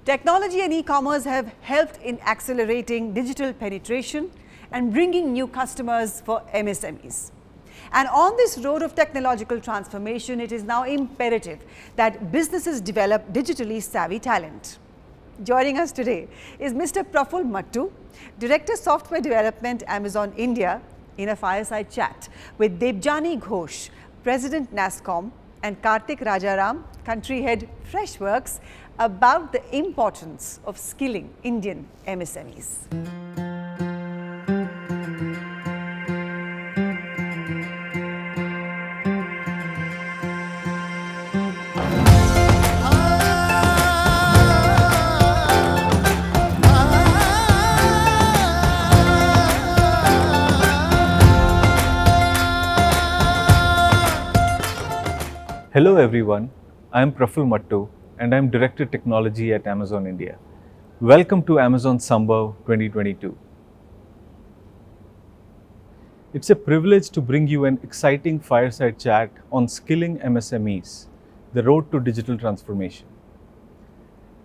Technology and e-commerce have helped in accelerating digital penetration and bringing new customers for MSMEs. And on this road of technological transformation, it is now imperative that businesses develop digitally savvy talent. Joining us today is Mr. Praful Mattu, Director Software Development, Amazon India, in a fireside chat with Debjani Ghosh, President NASSCOM, and Karthik Rajaram, Country Head Freshworks, about the importance of skilling Indian MSMEs. Hello everyone, I am Praful Mattu and I am Director Technology at Amazon India. Welcome to Amazon Sambhav 2022. It's a privilege to bring you an exciting fireside chat on skilling MSMEs, the road to digital transformation.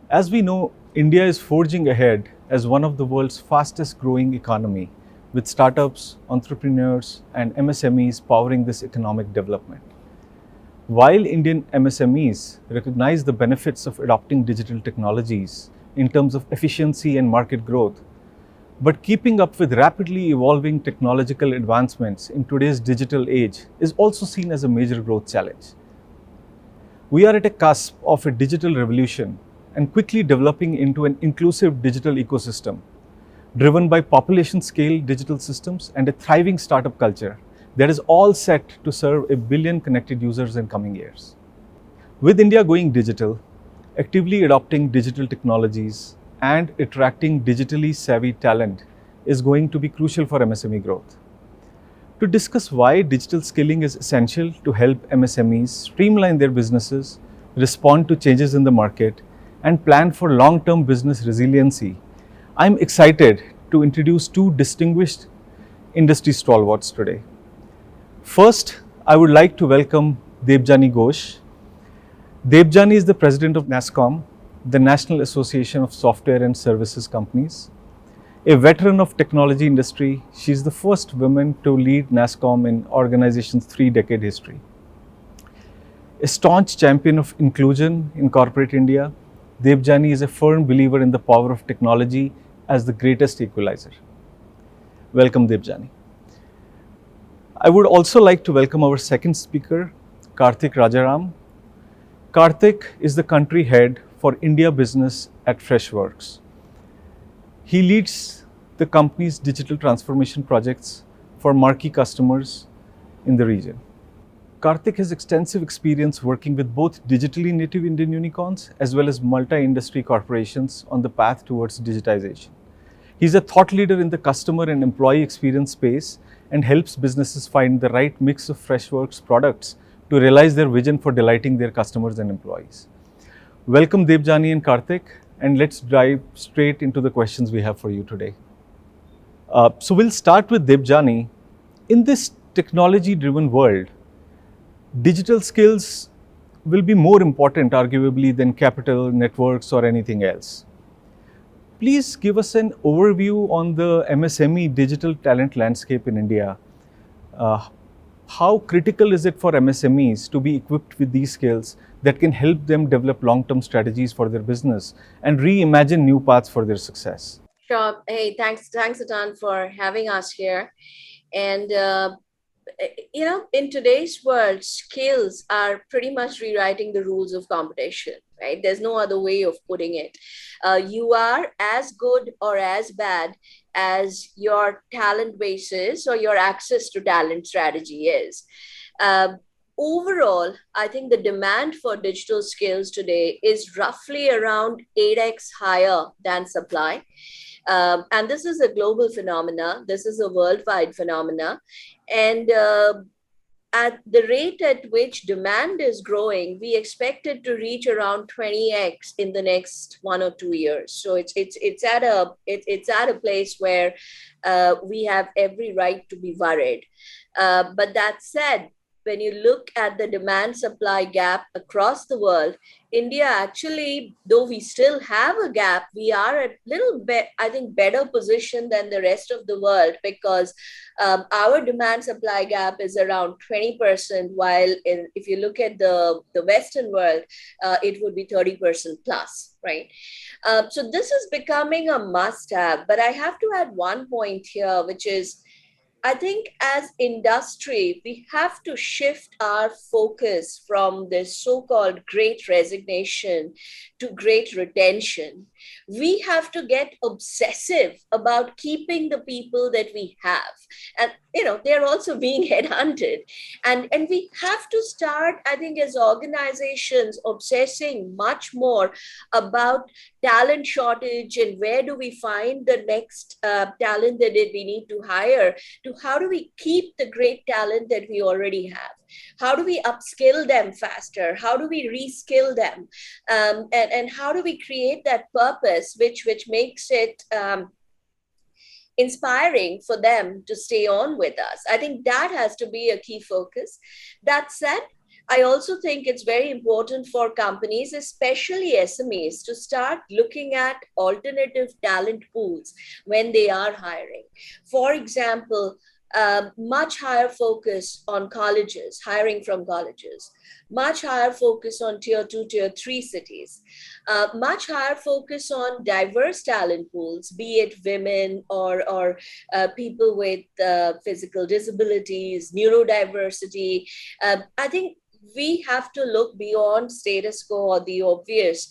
As we know, India is forging ahead as one of the world's fastest growing economy, with startups, entrepreneurs and MSMEs powering this economic development. While Indian MSMEs recognize the benefits of adopting digital technologies in terms of efficiency and market growth, but keeping up with rapidly evolving technological advancements in today's digital age is also seen as a major growth challenge. We are at a cusp of a digital revolution and quickly developing into an inclusive digital ecosystem, driven by population scale digital systems and a thriving startup culture that is all set to serve 1 billion connected users in coming years. With India going digital, actively adopting digital technologies and attracting digitally savvy talent is going to be crucial for MSME growth. To discuss why digital skilling is essential to help MSMEs streamline their businesses, respond to changes in the market, and plan for long-term business resiliency, I'm excited to introduce two distinguished industry stalwarts today. First, I would like to welcome Debjani Ghosh. Debjani is the president of NASSCOM, the National Association of Software and Services Companies. A veteran of technology industry, she is the first woman to lead NASSCOM in organization's 3-decade history. A staunch champion of inclusion in corporate India, Debjani is a firm believer in the power of technology as the greatest equalizer. Welcome, Debjani. I would also like to welcome our second speaker, Karthik Rajaram. Karthik is the country head for India business at Freshworks. He leads the company's digital transformation projects for marquee customers in the region. Karthik has extensive experience working with both digitally native Indian unicorns as well as multi-industry corporations on the path towards digitization. He's a thought leader in the customer and employee experience space and helps businesses find the right mix of Freshworks products to realize their vision for delighting their customers and employees. Welcome Debjani and Karthik, and let's dive straight into the questions we have for you today. So we'll start with Debjani. In this technology-driven world, digital skills will be more important arguably than capital, networks or anything else. Please give us an overview on the MSME digital talent landscape in India. How critical is it for MSMEs to be equipped with these skills that can help them develop long-term strategies for their business and reimagine new paths for their success? Sure. Hey, thanks a ton for having us here. And in today's world, skills are pretty much rewriting the rules of competition, right? There's no other way of putting it. You are as good or as bad as your talent basis or your access to talent strategy is. Overall, I think the demand for digital skills today is roughly around 8x higher than supply. And this is a global phenomena. This is a worldwide phenomena. And at the rate at which demand is growing, we expect it to reach around 20x in the next 1 or 2 years. So it's at a place where we have every right to be worried. But that said, when you look at the demand supply gap across the world, India actually, though we still have a gap, we are a little bit, I think, better positioned than the rest of the world, because our demand supply gap is around 20%, while if you look at the Western world, it would be 30% plus, right? So this is becoming a must have. But I have to add one point here, which is, I think as industry, we have to shift our focus from this so-called great resignation to great retention. We have to get obsessive about keeping the people that we have. And, they're also being headhunted. And we have to start, I think, as organizations, obsessing much more about talent shortage and where do we find the next talent that we need to hire, to how do we keep the great talent that we already have? How do we upskill them faster? How do we reskill them? And how do we create that purpose which makes it inspiring for them to stay on with us? I think that has to be a key focus. That said, I also think it's very important for companies, especially SMEs, to start looking at alternative talent pools when they are hiring. For example, much higher focus on colleges, hiring from colleges, much higher focus on tier 2, tier 3 cities, much higher focus on diverse talent pools, be it women or people with physical disabilities, neurodiversity. I think we have to look beyond status quo or the obvious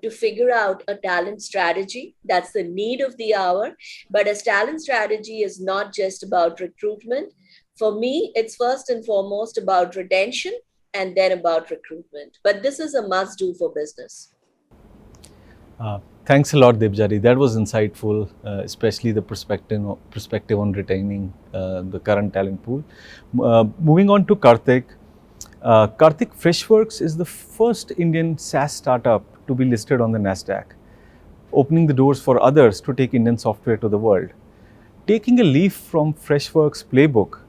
to figure out a talent strategy. That's the need of the hour. But a talent strategy is not just about recruitment. For me, it's first and foremost about retention and then about recruitment. But this is a must-do for business. Thanks a lot, Debjani. That was insightful, especially the perspective on retaining the current talent pool. Moving on to Karthik. Karthik, Freshworks is the first Indian SaaS startup to be listed on the NASDAQ, opening the doors for others to take Indian software to the world. Taking a leaf from Freshworks' playbook,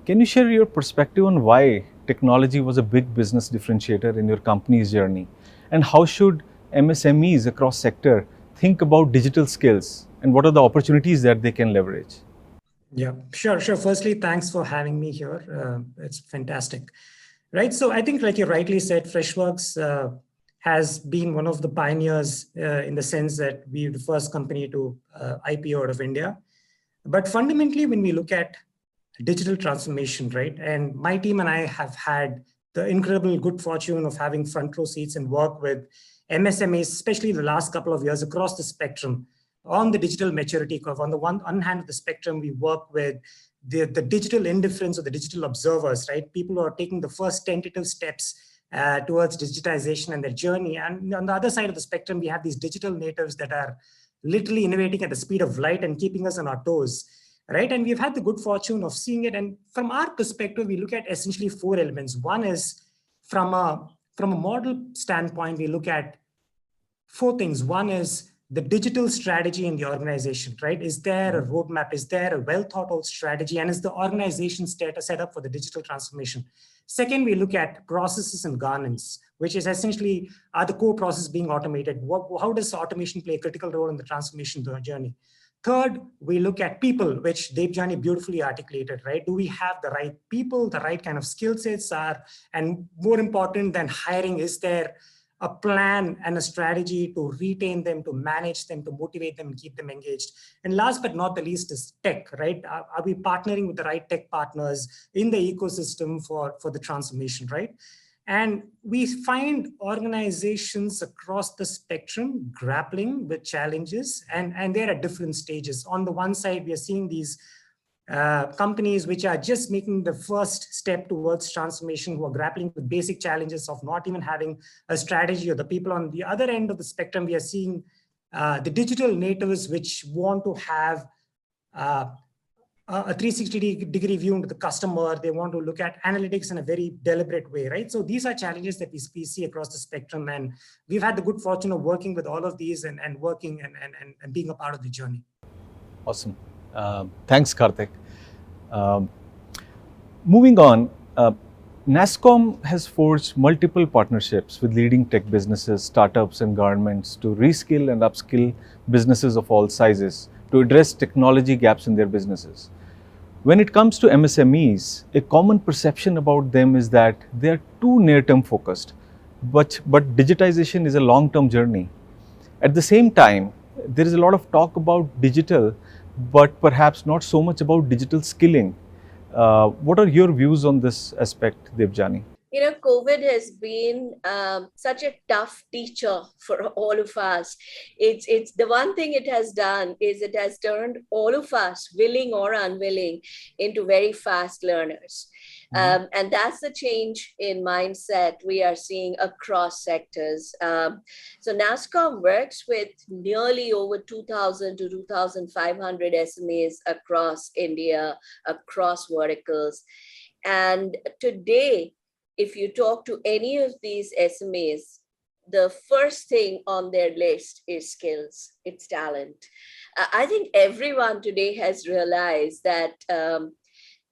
can you share your perspective on why technology was a big business differentiator in your company's journey? And how should MSMEs across sector think about digital skills, and what are the opportunities that they can leverage? Yeah, sure. Firstly, thanks for having me here. It's fantastic. Right. So I think, like you rightly said, Freshworks has been one of the pioneers in the sense that we're the first company to IPO out of India. But fundamentally, when we look at digital transformation, right, and my team and I have had the incredible good fortune of having front row seats and work with MSMEs, especially the last couple of years across the spectrum on the digital maturity curve. On the one hand of the spectrum, we work with the digital indifference or the digital observers, right? People who are taking the first tentative steps towards digitization and their journey. And on the other side of the spectrum, we have these digital natives that are literally innovating at the speed of light and keeping us on our toes, right? And we've had the good fortune of seeing it. And from our perspective, we look at essentially 4 elements. One is from a model standpoint, we look at 4 things. One is the digital strategy in the organization, right? Is there a roadmap? Is there a well thought out strategy? And is the organization set up for the digital transformation? Second, we look at processes and governance, which is essentially, are the core processes being automated? How does automation play a critical role in the transformation journey? Third, we look at people, which Debjani beautifully articulated, right? Do we have the right people, the right kind of skill sets? And more important than hiring, is there a plan and a strategy to retain them, to manage them, to motivate them, and keep them engaged? And last but not the least is tech, right? Are we partnering with the right tech partners in the ecosystem for the transformation, right? And we find organizations across the spectrum grappling with challenges, and they're at different stages. On the one side, we are seeing these companies which are just making the first step towards transformation, who are grappling with basic challenges of not even having a strategy, or the people on the other end of the spectrum. We are seeing the digital natives which want to have a 360-degree view into the customer. They want to look at analytics in a very deliberate way, right? So these are challenges that we see across the spectrum, and we've had the good fortune of working with all of these and working and being a part of the journey. Awesome. Thanks, Karthik. Moving on, NASSCOM has forged multiple partnerships with leading tech businesses, startups, and governments to reskill and upskill businesses of all sizes to address technology gaps in their businesses. When it comes to MSMEs, a common perception about them is that they are too near-term focused, but digitization is a long-term journey. At the same time, there is a lot of talk about digital, but perhaps not so much about digital skilling. What are your views on this aspect, Debjani? COVID has been such a tough teacher for all of us. It's the one thing it has done is it has turned all of us, willing or unwilling, into very fast learners. And that's the change in mindset we are seeing across sectors. So NASSCOM works with nearly over 2,000 to 2,500 SMEs across India, across verticals. And today, if you talk to any of these SMEs, the first thing on their list is skills, it's talent. I think everyone today has realized that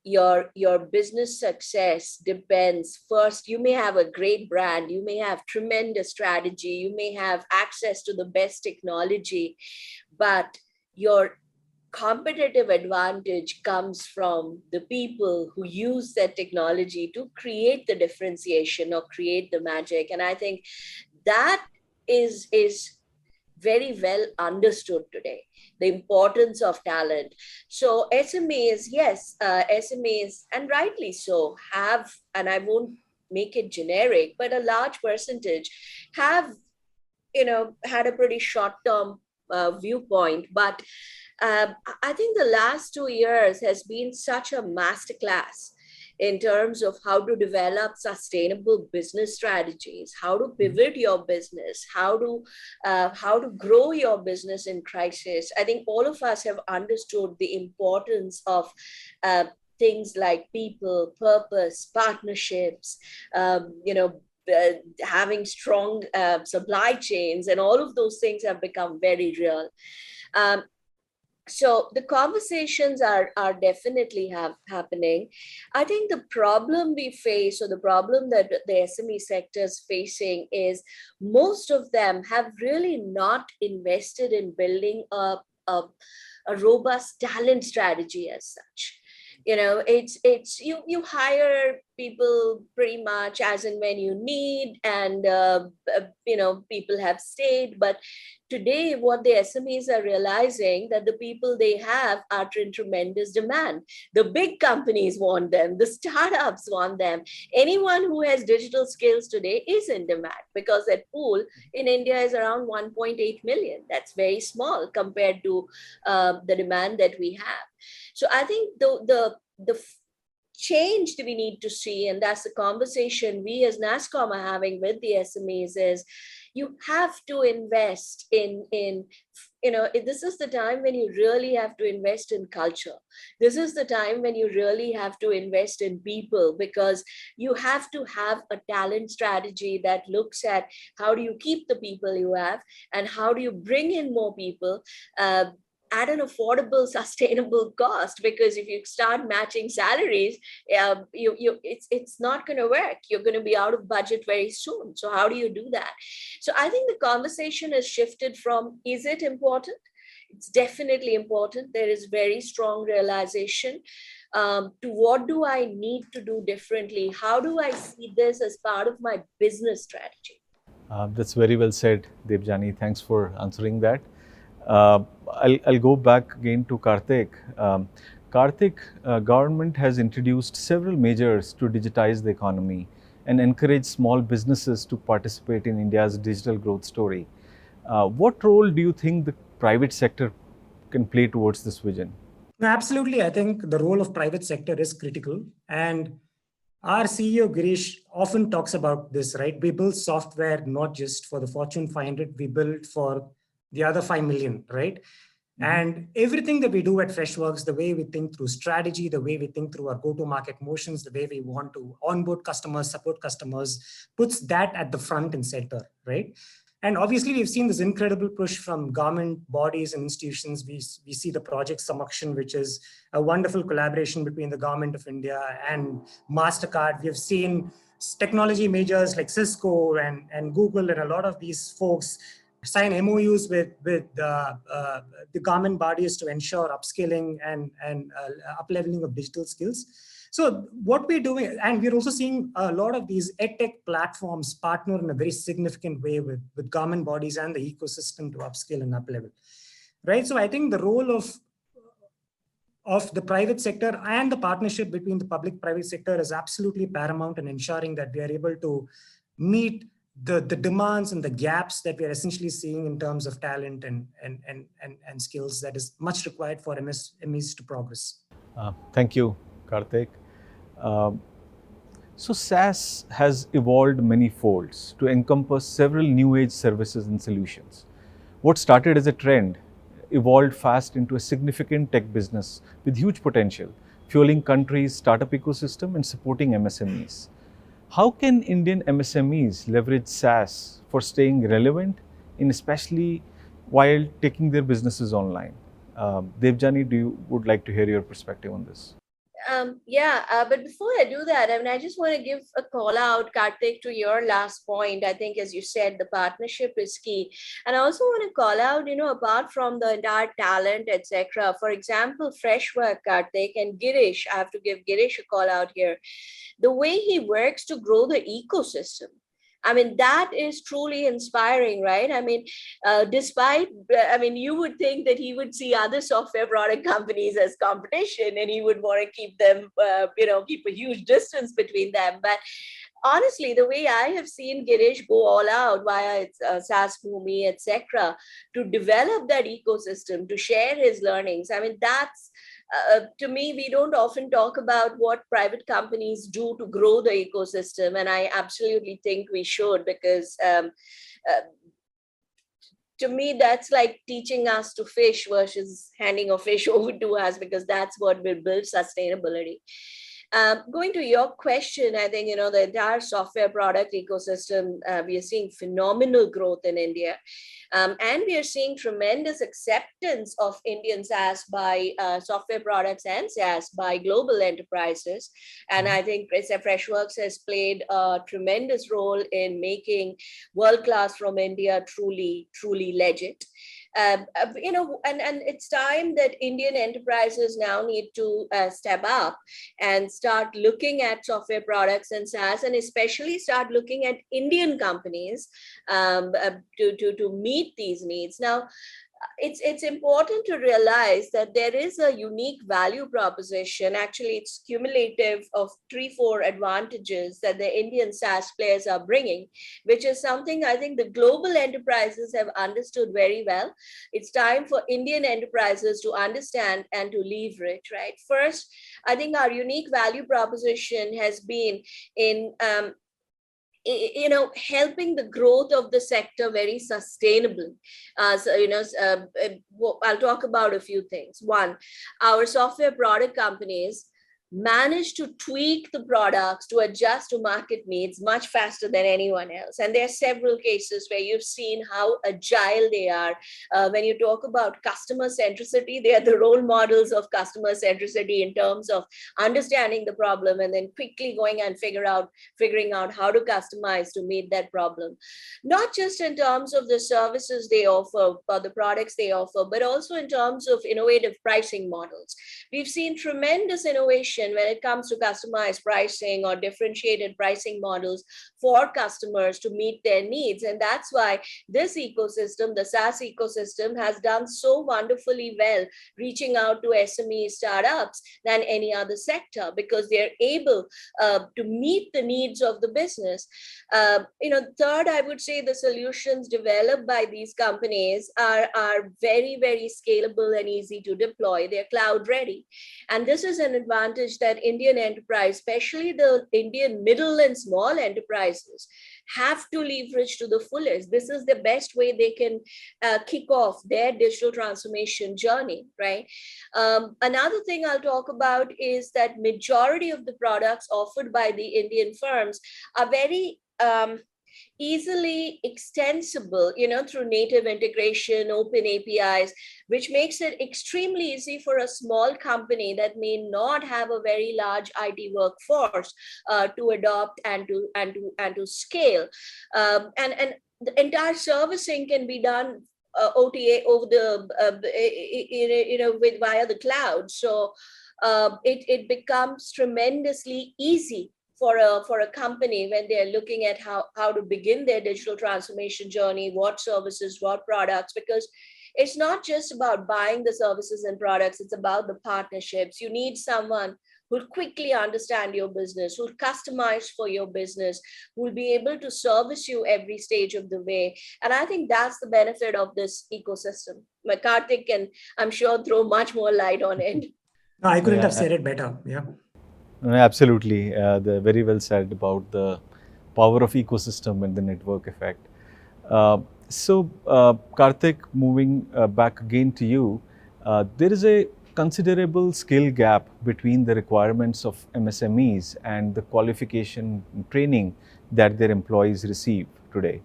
your business success depends first. You may have a great brand, you may have tremendous strategy, you may have access to the best technology, but your competitive advantage comes from the people who use that technology to create the differentiation or create the magic. And I think that is very well understood today, the importance of talent. So SMEs, yes, SMEs, and rightly so, have, and I won't make it generic, but a large percentage have had a pretty short term viewpoint. But I think the last 2 years has been such a masterclass in terms of how to develop sustainable business strategies, how to pivot your business, how to grow your business in crisis. I think all of us have understood the importance of things like people, purpose, partnerships, having strong supply chains, and all of those things have become very real. So the conversations are definitely happening. I think the problem we face, or the problem that the SME sector is facing, is most of them have really not invested in building a robust talent strategy as such. It's you hire people pretty much as and when you need, and people have stayed. But today what the SMEs are realizing, that the people they have are in tremendous demand. The big companies want them, the startups want them. Anyone who has digital skills today is in demand, because that pool in India is around 1.8 million. That's very small compared to the demand that we have. So I think the change that we need to see, and that's the conversation we as NASSCOM are having with the SMEs, is you have to invest in this is the time when you really have to invest in culture. This is the time when you really have to invest in people, because you have to have a talent strategy that looks at how do you keep the people you have, and how do you bring in more people at an affordable, sustainable cost. Because if you start matching salaries, it's not going to work. You're going to be out of budget very soon. So how do you do that? So I think the conversation has shifted from, is it important? It's definitely important. There is very strong realization to what do I need to do differently? How do I see this as part of my business strategy? That's very well said, Debjani. Thanks for answering that. I'll go back again to Karthik. Karthik, government has introduced several measures to digitize the economy and encourage small businesses to participate in India's digital growth story. What role do you think the private sector can play towards this vision? No, absolutely. I think the role of private sector is critical. And our CEO Girish often talks about this, right? We build software not just for the Fortune 500, we build for the other 5 million, right? Mm-hmm. And everything that we do at Freshworks, the way we think through strategy, the way we think through our go-to-market motions, the way we want to onboard customers, support customers, puts that at the front and center, right? And obviously, we've seen this incredible push from government bodies and institutions. We see the Project Samakshan, which is a wonderful collaboration between the Government of India and MasterCard. We have seen technology majors like Cisco and Google and a lot of these folks sign MOUs with the government bodies to ensure upskilling and up-leveling of digital skills. So what we're doing, and we're also seeing a lot of these edtech platforms partner in a very significant way with government bodies and the ecosystem to upskill and up-level, right? So I think the role of the private sector and the partnership between the public-private sector is absolutely paramount in ensuring that we are able to meet the demands and the gaps that we are essentially seeing in terms of talent and skills that is much required for MSMEs to progress. Thank you, Karthik. So SaaS has evolved many folds to encompass several new age services and solutions. What started as a trend evolved fast into a significant tech business with huge potential, fueling countries' startup ecosystem and supporting MSMEs. How can Indian MSMEs leverage SaaS for staying relevant, in especially while taking their businesses online? Debjani, would like to hear your perspective on this? But before I do that, I mean, I just want to give a call out, Karthik, to your last point. I think, as you said, the partnership is key. And I also want to call out, apart from the entire talent, etc. For example, Freshworks, Karthik, and Girish, I have to give Girish a call out here. The way he works to grow the ecosystem, I mean, that is truly inspiring, right? I mean, you would think that he would see other software product companies as competition and he would want to keep them, keep a huge distance between them. But honestly, the way I have seen Girish go all out via SaaS Bhumi, etc., to develop that ecosystem, to share his learnings, I mean, that's, to me, we don't often talk about what private companies do to grow the ecosystem. And I absolutely think we should, because to me, that's like teaching us to fish versus handing a fish over to us, because that's what will build sustainability. Going to your question, I think, the entire software product ecosystem, we are seeing phenomenal growth in India. And we are seeing tremendous acceptance of Indian SaaS by software products and SaaS by global enterprises. And I think Freshworks has played a tremendous role in making world-class from India truly, truly legit. And it's time that Indian enterprises now need to step up and start looking at software products and SaaS, and especially start looking at Indian companies to meet these needs. Now, it's important to realize that there is a unique value proposition. Actually, it's cumulative of 3-4 advantages that the Indian SaaS players are bringing, which is something I think the global enterprises have understood very well. It's time for Indian enterprises to understand and to leverage, right? First, I think our unique value proposition has been in helping the growth of the sector very sustainably. I'll talk about a few things. One, our software product companies manage to tweak the products to adjust to market needs much faster than anyone else. And there are several cases where you've seen how agile they are. When you talk about customer centricity, they are the role models of customer centricity in terms of understanding the problem and then quickly going and figuring out how to customize to meet that problem. Not just in terms of the services they offer or the products they offer, but also in terms of innovative pricing models. We've seen tremendous innovation when it comes to customized pricing or differentiated pricing models for customers to meet their needs. And that's why this ecosystem, the SaaS ecosystem, has done so wonderfully well, reaching out to SME startups than any other sector, because they're able to meet the needs of the business. Third, I would say the solutions developed by these companies are very, very scalable and easy to deploy. They're cloud ready. And this is an advantage that Indian enterprise, especially the Indian middle and small enterprises, have to leverage to the fullest. This is the best way they can kick off their digital transformation journey, right? Another thing I'll talk about is that majority of the products offered by the Indian firms are very easily extensible, through native integration, open APIs, which makes it extremely easy for a small company that may not have a very large IT workforce to adopt and to scale. And the entire servicing can be done OTA over the with via the cloud. So it becomes tremendously easy for a company when they're looking at how to begin their digital transformation journey, what services, what products, because it's not just about buying the services and products, it's about the partnerships. You need someone who'll quickly understand your business, who'll customize for your business, who'll be able to service you every stage of the way. And I think that's the benefit of this ecosystem. Karthik can, I'm sure, throw much more light on it. No, I couldn't have said it better. Yeah. Absolutely. Very well said about the power of ecosystem and the network effect. Karthik, moving back again to you, there is a considerable skill gap between the requirements of MSMEs and the qualification and training that their employees receive today.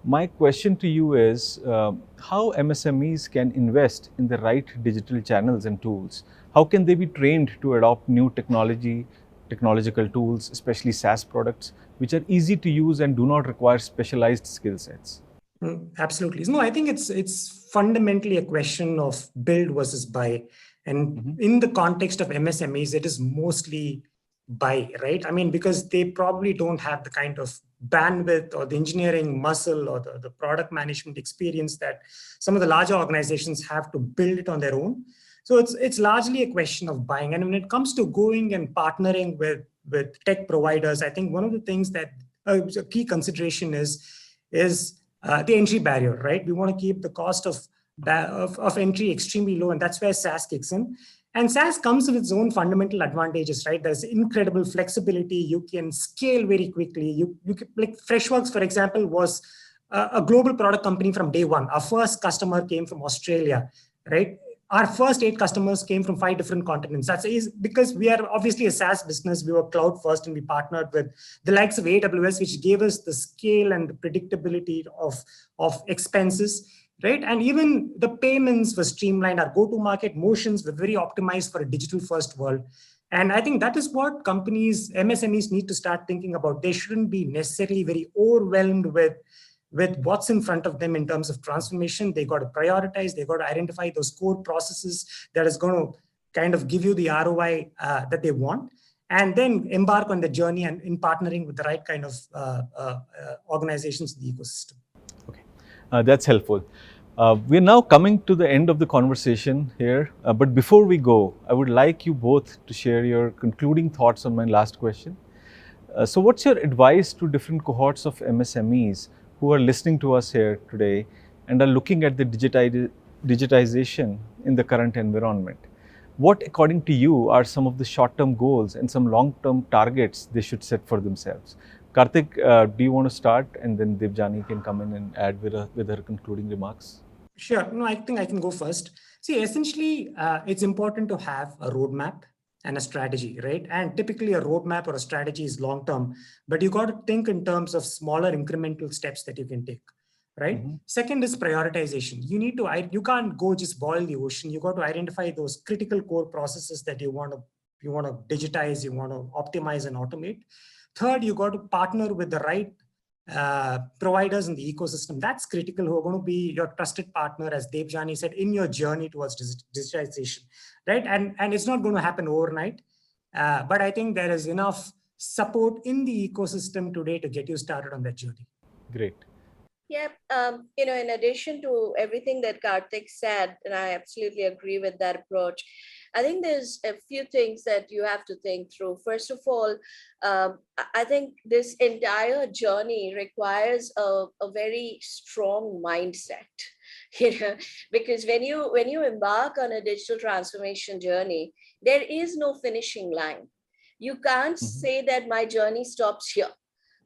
My question to you is how MSMEs can invest in the right digital channels and tools? How can they be trained to adopt new technological tools, especially SaaS products, which are easy to use and do not require specialized skill sets? Absolutely. No, I think it's fundamentally a question of build versus buy. And in the context of MSMEs, it is mostly buy, right? I mean, because they probably don't have the kind of bandwidth or the engineering muscle or the product management experience that some of the larger organizations have to build it on their own. So it's largely a question of buying. And when it comes to going and partnering with tech providers, I think one of the things that a key consideration is the entry barrier, right? We want to keep the cost of entry extremely low, and that's where SaaS kicks in. And SaaS comes with its own fundamental advantages, right? There's incredible flexibility. You can scale very quickly. You can, like Freshworks, for example, was a global product company from day one. Our first customer came from Australia, right? Our first 8 customers came from 5 different continents. That's because we are obviously a SaaS business. We were cloud first, and we partnered with the likes of AWS, which gave us the scale and the predictability of expenses, right? And even the payments were streamlined. Our go-to-market motions were very optimized for a digital-first world. And I think that is what companies, MSMEs, need to start thinking about. They shouldn't be necessarily very overwhelmed with what's in front of them in terms of transformation. They got to prioritize. They got to identify those core processes that is going to kind of give you the ROI that they want, and then embark on the journey and in partnering with the right kind of organizations in the ecosystem. Okay, that's helpful. We're now coming to the end of the conversation here. But before we go, I would like you both to share your concluding thoughts on my last question. So what's your advice to different cohorts of MSMEs who are listening to us here today and are looking at the digitization in the current environment? What, according to you, are some of the short-term goals and some long-term targets they should set for themselves? Karthik, do you want to start, and then Debjani can come in and add with her concluding remarks? Sure. No, I think I can go first. See, essentially, it's important to have a roadmap and a strategy, right? And typically a roadmap or a strategy is long-term, but you got to think in terms of smaller incremental steps that you can take, right? Second is prioritization. You can't go just boil the ocean. You got to identify those critical core processes that you want to digitize, you want to optimize and automate. Third, you got to partner with the right providers in the ecosystem. That's critical, who are going to be your trusted partner, as Debjani said, in your journey towards digitization, right? And it's not going to happen overnight, but I think there is enough support in the ecosystem today to get you started on that journey. Great. Yeah, in addition to everything that Karthik said, and I absolutely agree with that approach, I think there's a few things that you have to think through. First of all, I think this entire journey requires a very strong mindset, because when you embark on a digital transformation journey, there is no finishing line. You can't say that my journey stops here.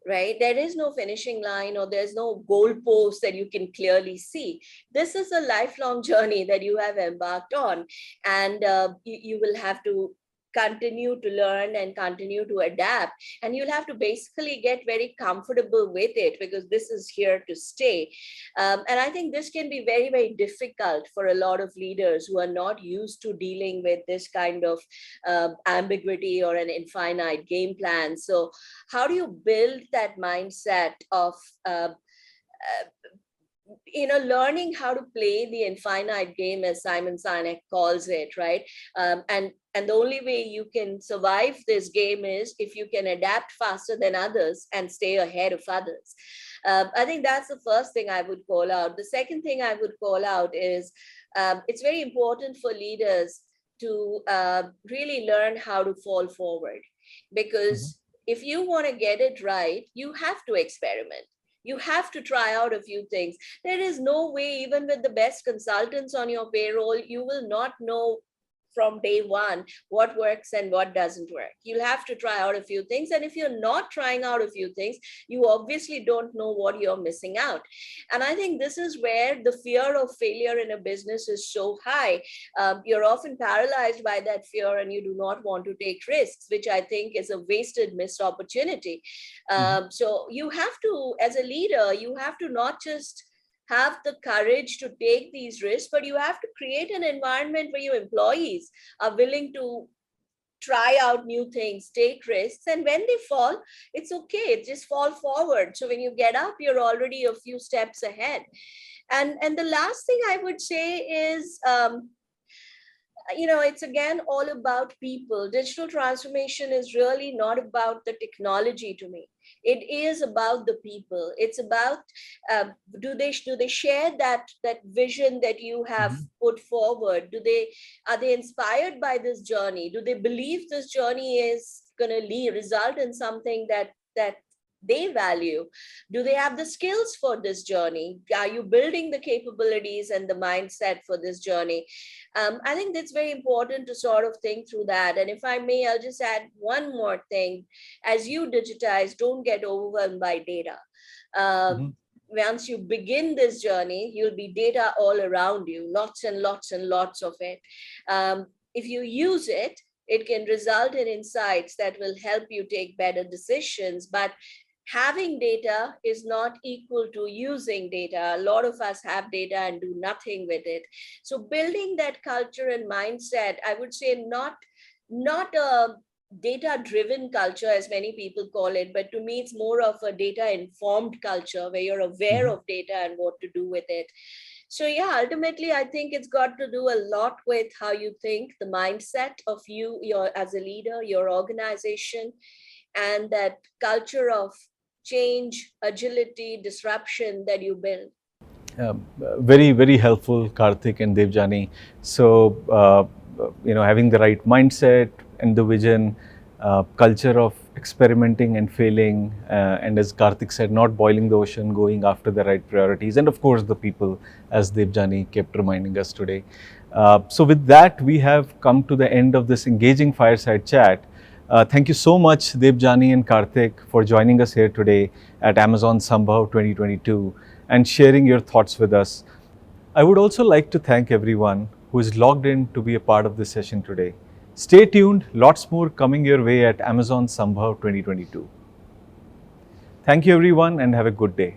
Right? There is no finishing line, or there's no goalpost that you can clearly see. This is a lifelong journey that you have embarked on, and you will have to continue to learn and continue to adapt, and you'll have to basically get very comfortable with it because this is here to stay. And I think this can be very, very difficult for a lot of leaders who are not used to dealing with this kind of ambiguity or an infinite game plan. So how do you build that mindset of learning how to play the infinite game, as Simon Sinek calls it, right? And the only way you can survive this game is if you can adapt faster than others and stay ahead of others. I think that's the first thing I would call out. The second thing I would call out is it's very important for leaders to really learn how to fall forward, because if you want to get it right, you have to experiment. You have to try out a few things. There is no way, even with the best consultants on your payroll, you will not know from day one what works and what doesn't work. You'll have to try out a few things. And if you're not trying out a few things, you obviously don't know what you're missing out. And I think this is where the fear of failure in a business is so high. You're often paralyzed by that fear and you do not want to take risks, which I think is a wasted, missed opportunity. So you have to, as a leader, you have to not just have the courage to take these risks, but you have to create an environment where your employees are willing to try out new things, take risks, and when they fall, it's okay, just fall forward. So when you get up, you're already a few steps ahead. And the last thing I would say is, it's again all about people. Digital transformation is really not about the technology to me. It is about the people. It's about do they share that vision that you have put forward? Are they inspired by this journey? Do they believe this journey is going to result in something that they value? Do they have the skills for this journey? Are you building the capabilities and the mindset for this journey? I think that's very important to sort of think through that. And if I may, I'll just add one more thing. As you digitize, don't get overwhelmed by data. Once you begin this journey, you'll be data all around you, lots and lots and lots of it. If you use it, it can result in insights that will help you take better decisions. But having data is not equal to using data. A lot of us have data and do nothing with it. So building that culture and mindset, I would say not a data-driven culture, as many people call it, but to me, it's more of a data-informed culture where you're aware of data and what to do with it. So yeah, ultimately, I think it's got to do a lot with how you think, the mindset of you as a leader, your organization, and that culture of change, agility, disruption that you build. Very, very helpful, Karthik and Debjani. So, having the right mindset and the vision, culture of experimenting and failing, and as Karthik said, not boiling the ocean, going after the right priorities, and of course the people, as Debjani kept reminding us today. So with that, we have come to the end of this engaging fireside chat. Thank you so much, Debjani and Karthik, for joining us here today at Amazon Sambhav 2022 and sharing your thoughts with us. I would also like to thank everyone who is logged in to be a part of this session today. Stay tuned, lots more coming your way at Amazon Sambhav 2022. Thank you everyone and have a good day.